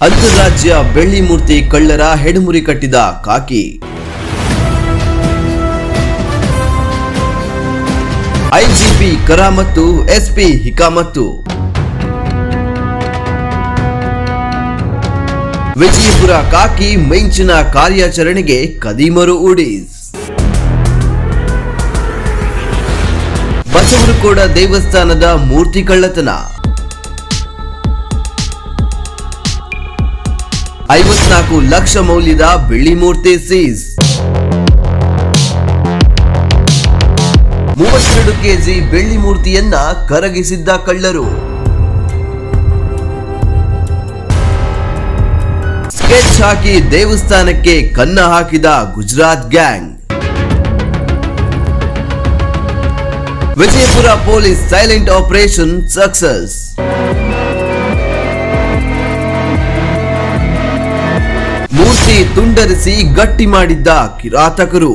ಅಂತಾರಾಜ್ಯ ಬೆಳ್ಳಿ ಮೂರ್ತಿ ಕಳ್ಳರ ಹೆಡಮುರಿ ಕಟ್ಟಿದ ಕಾಕಿ. ಐಜಿಪಿ ಕರಾಮತ್ತು, ಎಸ್ಪಿ ಹಿಕಾಮತ್ತು. ವಿಜಯಪುರ ಕಾಕಿ ಮಿಂಚಿನ ಕಾರ್ಯಾಚರಣೆಗೆ ಕದೀಮರು ಉಡೀಸ್. ಬಸವನಕೋಡ ದೇವಸ್ಥಾನದ ಮೂರ್ತಿ ಕಳ್ಳತನ. 54 ಲಕ್ಷ ಮೌಲ್ಯದ ಬೆಳ್ಳಿ ಮೂರ್ತಿ ಸೀಸ್. 32 ಕೆಜಿ ಬೆಳ್ಳಿ ಮೂರ್ತಿಯನ್ನ ಕರಗಿಸಿದ್ದ ಕಳ್ಳರು. ಸ್ಕೆಚ್ ಹಾಕಿ ದೇವಸ್ಥಾನಕ್ಕೆ ಕನ್ನ ಹಾಕಿದ Gujarat gang. Vijayapura police silent operation success. ಮೂರ್ತಿ ತುಂಡರಿಸಿ ಗಟ್ಟಿ ಮಾಡಿದ್ದ ಕಿರಾತಕರು.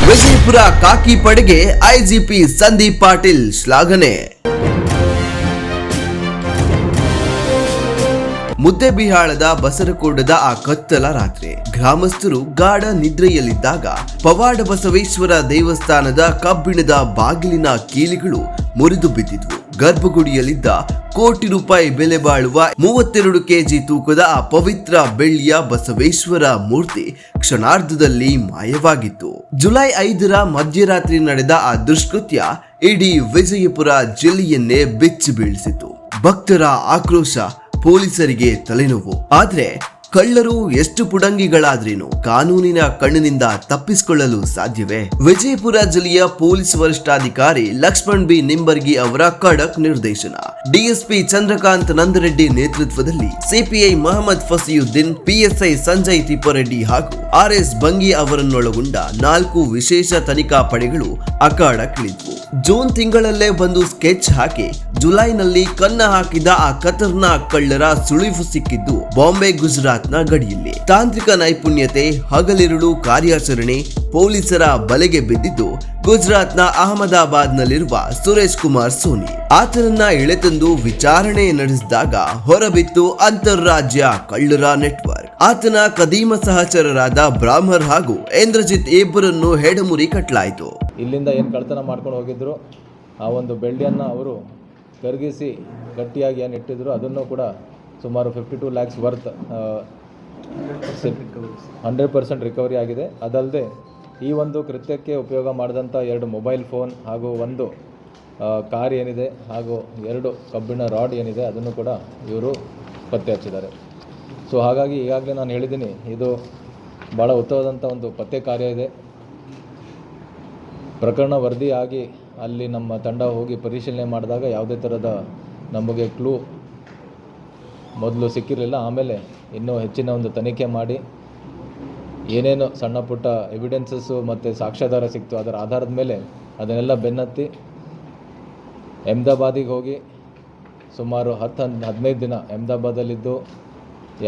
ವಿಜಯಪುರ ಕಾಕಿ ಪಡೆಗೆ ಐಜಿಪಿ ಸಂದೀಪ್ ಪಾಟೀಲ್ ಶ್ಲಾಘನೆ. ಮುದ್ದೆಬಿಹಾಳದ ಬಸರಕೋಟದ ಆ ಕತ್ತಲ ರಾತ್ರಿ ಗ್ರಾಮಸ್ಥರು ಗಾಢ ನಿದ್ರೆಯಲ್ಲಿದ್ದಾಗ ಪವಾಡ ಬಸವೇಶ್ವರ ದೇವಸ್ಥಾನದ ಕಬ್ಬಿಣದ ಬಾಗಿಲಿನ ಕೀಲಿಗಳು ಮುರಿದು ಬಿದ್ದಿದ್ವು. ಗರ್ಭಗುಡಿಯಲ್ಲಿದ್ದ ಕೋಟಿ ರೂಪಾಯಿ ಬೆಲೆ ಬಾಳುವ 32 ಕೆಜಿ ತೂಕದ ಆ ಪವಿತ್ರ ಬೆಳ್ಳಿಯ ಬಸವೇಶ್ವರ ಮೂರ್ತಿ ಕ್ಷಣಾರ್ಧದಲ್ಲಿ ಮಾಯವಾಗಿತ್ತು. ಜುಲೈ 5ರ ಮಧ್ಯರಾತ್ರಿ ನಡೆದ ಆ ದುಷ್ಕೃತ್ಯ ಇಡೀ ವಿಜಯಪುರ ಜಿಲ್ಲೆಯನ್ನೇ ಬೆಚ್ಚಿ ಬೀಳಿಸಿತು. ಭಕ್ತರ ಆಕ್ರೋಶ, ಪೊಲೀಸರಿಗೆ ತಲೆನೋವು. ಆದ್ರೆ ಕಳ್ಳರು ಎಷ್ಟು ಪುಡಂಗಿಗಳಾದ್ರೇನು ಕಾನೂನಿನ ಕಣ್ಣಿನಿಂದ ತಪ್ಪಿಸಿಕೊಳ್ಳಲು ಸಾಧ್ಯವೇ? ವಿಜಯಪುರ ಜಿಲ್ಲೆಯ ಪೊಲೀಸ್ ವರಿಷ್ಠಾಧಿಕಾರಿ ಲಕ್ಷ್ಮಣ್ ಬಿ ನಿಂಬರ್ಗಿ ಅವರ ಖಡಕ್ ನಿರ್ದೇಶನ, ಡಿಎಸ್ಪಿ ಚಂದ್ರಕಾಂತ್ ನಂದರೆಡ್ಡಿ ನೇತೃತ್ವದಲ್ಲಿ ಸಿಪಿಐ ಮೊಹಮ್ಮದ್ ಫಸಿಯುದ್ದೀನ್, ಪಿಎಸ್ಐ ಸಂಜಯ್ ತಿಪ್ಪರೆಡ್ಡಿ ಹಾಗೂ ಆರ್ಎಸ್ ಬಂಗಿ ಅವರನ್ನೊಳಗೊಂಡ 4 ವಿಶೇಷ ತನಿಖಾ ಪಡೆಗಳು ಅಖಾಡಕ್ಕಿಳಿದ್ವು. ಜೂನ್ ತಿಂಗಳಲ್ಲೇ ಬಂದು ಸ್ಕೆಚ್ ಹಾಕಿ ಜುಲೈನಲ್ಲಿ ಕನ್ನ ಹಾಕಿದ ಆ ಖತರ್ನಾಕ್ ಕಳ್ಳರ ಸುಳಿವು ಸಿಕ್ಕಿದ್ದು ಬಾಂಬೆ ಗುಜರಾತ್ನ ಗಡಿಯಲ್ಲಿ. ತಾಂತ್ರಿಕ ನೈಪುಣ್ಯತೆ, ಹಗಲಿರುಳು ಕಾರ್ಯಾಚರಣೆ, ಪೊಲೀಸರ ಬಲೆಗೆ ಬಿದ್ದಿದ್ದು ಗುಜರಾತ್ನ ಅಹಮದಾಬಾದ್ನಲ್ಲಿರುವ ಸುರೇಶ್ ಕುಮಾರ್ ಸೋನಿ. ಆತನನ್ನ ಎಳೆತಂದು ವಿಚಾರಣೆ ನಡೆಸಿದಾಗ ಹೊರಬಿತ್ತು ಅಂತಾರಾಜ್ಯ ಕಳ್ಳರ ನೆಟ್ವರ್ಕ್. ಆತನ ಕದೀಮ ಸಹಚರರಾದ ಬ್ರಾಹ್ಮರ್ ಹಾಗೂ ಇಂದ್ರಜಿತ್ ಇಬ್ಬರನ್ನು ಹೆಡಮುರಿ ಕಟ್ಟಲಾಯಿತು. ಇಲ್ಲಿಂದ ಏನು ಕಳ್ತನ ಮಾಡ್ಕೊಂಡು ಹೋಗಿದ್ರು ಆ ಒಂದು ಬೆಳ್ಳಿಯನ್ನು ಅವರು ಕರಗಿಸಿ ಗಟ್ಟಿಯಾಗಿ ಏನು ಇಟ್ಟಿದ್ರು ಅದನ್ನು ಕೂಡ ಸುಮಾರು 52 ಲ್ಯಾಕ್ಸ್ ವರ್ತ್ 100% ರಿಕವರಿ ಆಗಿದೆ. ಅದಲ್ಲದೆ ಈ ಒಂದು ಕೃತ್ಯಕ್ಕೆ ಉಪಯೋಗ ಮಾಡಿದಂಥ 2 ಮೊಬೈಲ್ ಫೋನ್ ಹಾಗೂ 1 ಕಾರ್ ಏನಿದೆ ಹಾಗೂ 2 ಕಬ್ಬಿಣ ರಾಡ್ ಏನಿದೆ ಅದನ್ನು ಕೂಡ ಇವರು ಪತ್ತೆ ಹಚ್ಚಿದ್ದಾರೆ. ಸೊ ಹಾಗಾಗಿ ಈಗಾಗಲೇ ನಾನು ಹೇಳಿದ್ದೀನಿ, ಇದು ಭಾಳ ಉತ್ತಮವಾದಂಥ ಒಂದು ಪತ್ತೆ ಕಾರ್ಯ ಇದೆ. ಪ್ರಕರಣ ವರದಿ ಆಗಿ ಅಲ್ಲಿ ನಮ್ಮ ತಂಡ ಹೋಗಿ ಪರಿಶೀಲನೆ ಮಾಡಿದಾಗ ಯಾವುದೇ ಥರದ ನಮಗೆ ಕ್ಲೂ ಮೊದಲು ಸಿಕ್ಕಿರಲಿಲ್ಲ. ಆಮೇಲೆ ಇನ್ನೂ ಹೆಚ್ಚಿನ ಒಂದು ತನಿಖೆ ಮಾಡಿ ಏನೇನು ಸಣ್ಣ ಪುಟ್ಟ ಎವಿಡೆನ್ಸಸ್ಸು ಮತ್ತು ಸಾಕ್ಷ್ಯಾಧಾರ ಸಿಕ್ತು ಅದರ ಆಧಾರದ ಮೇಲೆ ಅದನ್ನೆಲ್ಲ ಬೆನ್ನತ್ತಿ ಅಹಮದಾಬಾದಿಗೆ ಹೋಗಿ ಸುಮಾರು 10-15 ದಿನ ಅಹಮದಾಬಾದಲ್ಲಿದ್ದು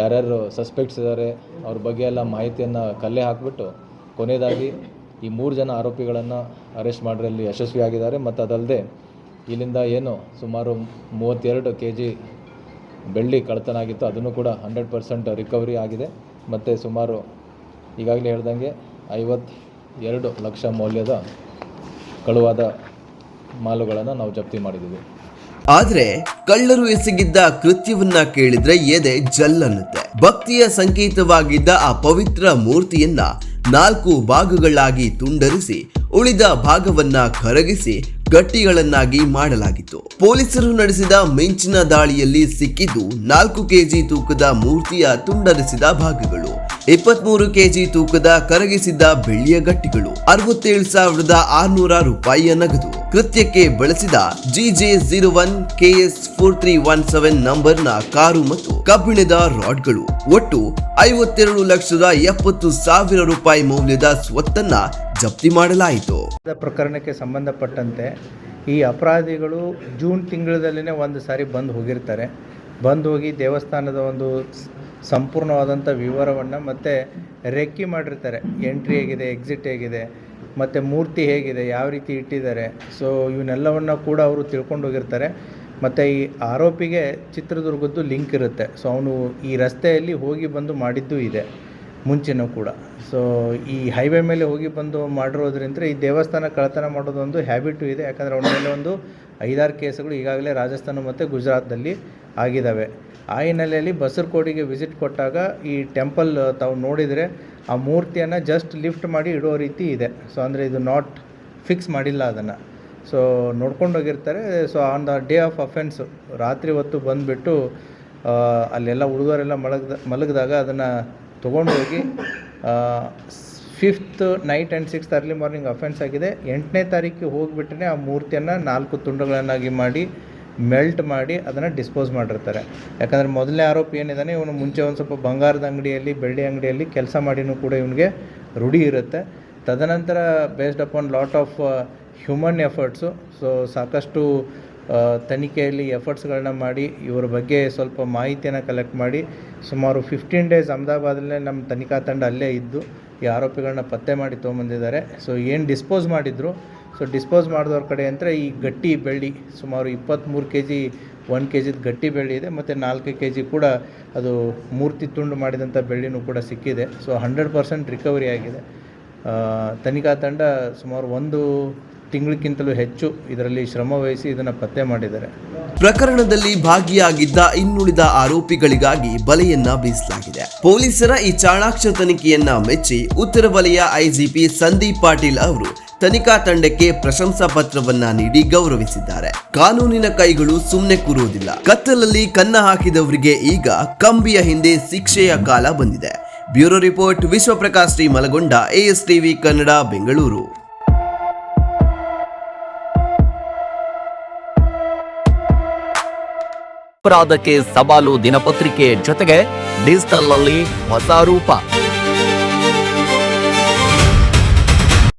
ಯಾರ್ಯಾರು ಸಸ್ಪೆಕ್ಟ್ಸ್ ಇದ್ದಾರೆ ಅವ್ರ ಬಗ್ಗೆ ಎಲ್ಲ ಮಾಹಿತಿಯನ್ನು ಕಲೆ ಹಾಕಿಬಿಟ್ಟು ಕೊನೆಯದಾಗಿ ಈ 3 ಜನ ಆರೋಪಿಗಳನ್ನು ಅರೆಸ್ಟ್ ಮಾಡೋದ್ರಲ್ಲಿ ಯಶಸ್ವಿಯಾಗಿದ್ದಾರೆ. ಮತ್ತು ಅದಲ್ಲದೆ ಇಲ್ಲಿಂದ ಏನು ಸುಮಾರು 32 ಕೆಜಿ ಬೆಳ್ಳಿ ಕಳ್ಳತನ ಆಗಿತ್ತು ಅದನ್ನು ಕೂಡ 100% ರಿಕವರಿ ಆಗಿದೆ. ಮತ್ತು ಸುಮಾರು ಈಗಾಗಲೇ ಹೇಳ್ದಂಗೆ 52 ಲಕ್ಷ ಮೌಲ್ಯದ ಕಳುವಾದ ಮಾಲುಗಳನ್ನು ನಾವು ಜಪ್ತಿ ಮಾಡಿದ್ದೀವಿ. ಆದ್ರೆ ಕಳ್ಳರು ಎಸಗಿದ್ದ ಕೃತ್ಯವನ್ನ ಕೇಳಿದ್ರೆ ಎದೆ ಜಲ್ಲನ್ನುತ್ತೆ. ಭಕ್ತಿಯ ಸಂಕೇತವಾಗಿದ್ದ ಆ ಪವಿತ್ರ ಮೂರ್ತಿಯನ್ನ 4 ಭಾಗಗಳಾಗಿ ತುಂಡರಿಸಿ ಉಳಿದ ಭಾಗವನ್ನ ಕರಗಿಸಿ ಗಟ್ಟಿಗಳನ್ನಾಗಿ ಮಾಡಲಾಗಿತ್ತು. ಪೊಲೀಸರು ನಡೆಸಿದ ಮಿಂಚಿನ ದಾಳಿಯಲ್ಲಿ ಸಿಕ್ಕಿದ್ದು 4 ಕೆಜಿ ತೂಕದ ಮೂರ್ತಿಯ ತುಂಡರಿಸಿದ ಭಾಗಗಳು, 23 ಕೆಜಿ ತೂಕದ ಕರಗಿಸಿದ್ದ ಬೆಳ್ಳಿಯ ಗಟ್ಟಿಗಳು, 67,600 ರೂಪಾಯಿಯ ನಗದು. ಕೃತ್ಯಕ್ಕೆ ಬಳಸಿದ GJ01 KS4317 ನಂಬರ್ನ ಕಾರು ಮತ್ತು ಕಬ್ಬಿಣದ ರಾಡ್ಗಳು. ಒಟ್ಟು 52,70,000 ರೂಪಾಯಿ ಮೌಲ್ಯದ ಸ್ವತ್ತನ್ನ ಜಪ್ತಿ ಮಾಡಲಾಯಿತು. ಪ್ರಕರಣಕ್ಕೆ ಸಂಬಂಧಪಟ್ಟಂತೆ ಈ ಅಪರಾಧಿಗಳು ಜೂನ್ ತಿಂಗಳಲ್ಲೇ ಒಂದು ಸಾರಿ ಬಂದು ಹೋಗಿರ್ತಾರೆ. ಬಂದು ಹೋಗಿ ದೇವಸ್ಥಾನದ ಒಂದು ಸಂಪೂರ್ಣವಾದಂಥ ವಿವರವನ್ನು ಮತ್ತು ರೆಕ್ಕಿ ಮಾಡಿರ್ತಾರೆ. ಎಂಟ್ರಿ ಹೇಗಿದೆ, ಎಕ್ಸಿಟ್ ಹೇಗಿದೆ, ಮತ್ತು ಮೂರ್ತಿ ಹೇಗಿದೆ, ಯಾವ ರೀತಿ ಇಟ್ಟಿದ್ದಾರೆ, ಸೊ ಇವನ್ನೆಲ್ಲವನ್ನು ಕೂಡ ಅವರು ತಿಳ್ಕೊಂಡು ಹೋಗಿರ್ತಾರೆ. ಮತ್ತು ಈ ಆರೋಪಿಗೆ ಚಿತ್ರದುರ್ಗದ್ದು ಲಿಂಕ್ ಇರುತ್ತೆ. ಸೊ ಅವನು ಈ ರಸ್ತೆಯಲ್ಲಿ ಹೋಗಿ ಬಂದು ಮಾಡಿದ್ದು ಇದೆ ಮುಂಚೆನೂ ಕೂಡ. ಸೊ ಈ ಹೈವೇ ಮೇಲೆ ಹೋಗಿ ಬಂದು ಮಾಡಿರೋದ್ರಿಂದ ಈ ದೇವಸ್ಥಾನ ಕಳ್ಳತನ ಮಾಡೋದೊಂದು ಹ್ಯಾಬಿಟು ಇದೆ. ಯಾಕಂದರೆ ಅವನ ಮೇಲೆ ಒಂದು 5-6 ಕೇಸುಗಳು ಈಗಾಗಲೇ ರಾಜಸ್ಥಾನ ಮತ್ತು ಗುಜರಾತ್ದಲ್ಲಿ ಆಗಿದ್ದಾವೆ. ಆ ಹಿನ್ನೆಲೆಯಲ್ಲಿ ಬಸರಕೋಡಿಗೆ ವಿಸಿಟ್ ಕೊಟ್ಟಾಗ ಈ ಟೆಂಪಲ್ ತಾವು ನೋಡಿದರೆ ಆ ಮೂರ್ತಿಯನ್ನು ಜಸ್ಟ್ ಲಿಫ್ಟ್ ಮಾಡಿ ಇಡೋ ರೀತಿ ಇದೆ. ಸೊ ಅಂದರೆ ಇದು ನಾಟ್ ಫಿಕ್ಸ್ ಮಾಡಿಲ್ಲ ಅದನ್ನು. ಸೊ ನೋಡ್ಕೊಂಡೋಗಿರ್ತಾರೆ. So on the day of offence ರಾತ್ರಿ ಹೊತ್ತು ಬಂದುಬಿಟ್ಟು ಅಲ್ಲೆಲ್ಲ ಹುಡುಗರೆಲ್ಲ ಮಲಗಿದಾಗ ಅದನ್ನು ತೊಗೊಂಡೋಗಿ 5th night and 6th early morning offence ಆಗಿದೆ. 8ನೇ ತಾರೀಕಿಗೆ ಹೋಗಿಬಿಟ್ಟರೆ ಆ ಮೂರ್ತಿಯನ್ನು 4 ತುಂಡುಗಳನ್ನಾಗಿ ಮಾಡಿ ಮೆಲ್ಟ್ ಮಾಡಿ ಅದನ್ನು ಡಿಸ್ಪೋಸ್ ಮಾಡಿರ್ತಾರೆ. ಯಾಕಂದರೆ ಮೊದಲನೇ ಆರೋಪಿ ಏನಿದ್ದಾನೆ ಇವನು ಮುಂಚೆ ಒಂದು ಸ್ವಲ್ಪ ಬಂಗಾರದ ಅಂಗಡಿಯಲ್ಲಿ, ಬೆಳ್ಳಿ ಅಂಗಡಿಯಲ್ಲಿ ಕೆಲಸ ಮಾಡಿನೂ ಕೂಡ ಇವನಿಗೆ ರೂಢಿ ಇರುತ್ತೆ. ತದನಂತರ based upon lot of human efforts, so ಸಾಕಷ್ಟು ತನಿಖೆಯಲ್ಲಿ ಎಫರ್ಟ್ಸ್ಗಳನ್ನ ಮಾಡಿ ಇವರ ಬಗ್ಗೆ ಸ್ವಲ್ಪ ಮಾಹಿತಿಯನ್ನು ಕಲೆಕ್ಟ್ ಮಾಡಿ ಸುಮಾರು 15 ಡೇಸ್ ಅಹಮದಾಬಾದಲ್ಲೇ ನಮ್ಮ ತನಿಖಾ ತಂಡ ಅಲ್ಲೇ ಇದ್ದು ಈ ಆರೋಪಿಗಳನ್ನ ಪತ್ತೆ ಮಾಡಿ ತೊಗೊಂಬಂದಿದ್ದಾರೆ. ಸೊ ಏನು ಡಿಸ್ಪೋಸ್ ಮಾಡಿದ್ರು, ಸೊ ಡಿಸ್ಪೋಸ್ ಮಾಡಿದವ್ರ ಕಡೆ ಅಂದರೆ ಈ ಗಟ್ಟಿ ಬೆಳ್ಳಿ ಸುಮಾರು 23 kg 1 kg ಗಟ್ಟಿ ಬೆಳ್ಳಿ ಇದೆ. ಮತ್ತು 4 kg ಕೂಡ ಅದು ಮೂರ್ತಿ ತುಂಡು ಮಾಡಿದಂಥ ಬೆಳ್ಳಿನೂ ಕೂಡ ಸಿಕ್ಕಿದೆ. ಸೊ 100% ರಿಕವರಿ ಆಗಿದೆ. ತನಿಖಾ ತಂಡ ಸುಮಾರು 1 ತಿಂಗಳಕ್ಕಿಂತಲೂ ಹೆಚ್ಚು ಇದರಲ್ಲಿ ಶ್ರಮ ವಹಿಸಿ ಇದನ್ನು ಪತ್ತೆ ಮಾಡಿದ್ದಾರೆ. ಪ್ರಕರಣದಲ್ಲಿ ಭಾಗಿಯಾಗಿದ್ದ ಇನ್ನುಳಿದ ಆರೋಪಿಗಳಿಗಾಗಿ ಬಲೆಯನ್ನ ಬೀಸಲಾಗಿದೆ. ಪೊಲೀಸರ ಈ ಚಾಣಾಕ್ಷ ತನಿಖೆಯನ್ನ ಮೆಚ್ಚಿ ಉತ್ತರ ವಲಯ ಐಜಿಪಿ ಸಂದೀಪ್ ಪಾಟೀಲ್ ಅವರು ತನಿಖಾ ತಂಡಕ್ಕೆ ಪ್ರಶಂಸಾ ಪತ್ರವನ್ನ ನೀಡಿ ಗೌರವಿಸಿದ್ದಾರೆ. ಕಾನೂನಿನ ಕೈಗಳು ಸುಮ್ಮನೆ ಕೂರುವುದಿಲ್ಲ. ಕತ್ತಲಲ್ಲಿ ಕನ್ನ ಹಾಕಿದವರಿಗೆ ಈಗ ಕಂಬಿಯ ಹಿಂದೆ ಶಿಕ್ಷೆಯ ಕಾಲ ಬಂದಿದೆ. Bureau report, Vishwaprakash Shri Malagonda, ASTV Kannada, Bengaluru. ಅಪರಾಧಕ್ಕೆ ಸವಾಲು ದಿನಪತ್ರಿಕೆ ಜೊತೆಗೆ ಡಿಜಿಟಲ್ ನಲ್ಲಿ ಹೊಸ ರೂಪ.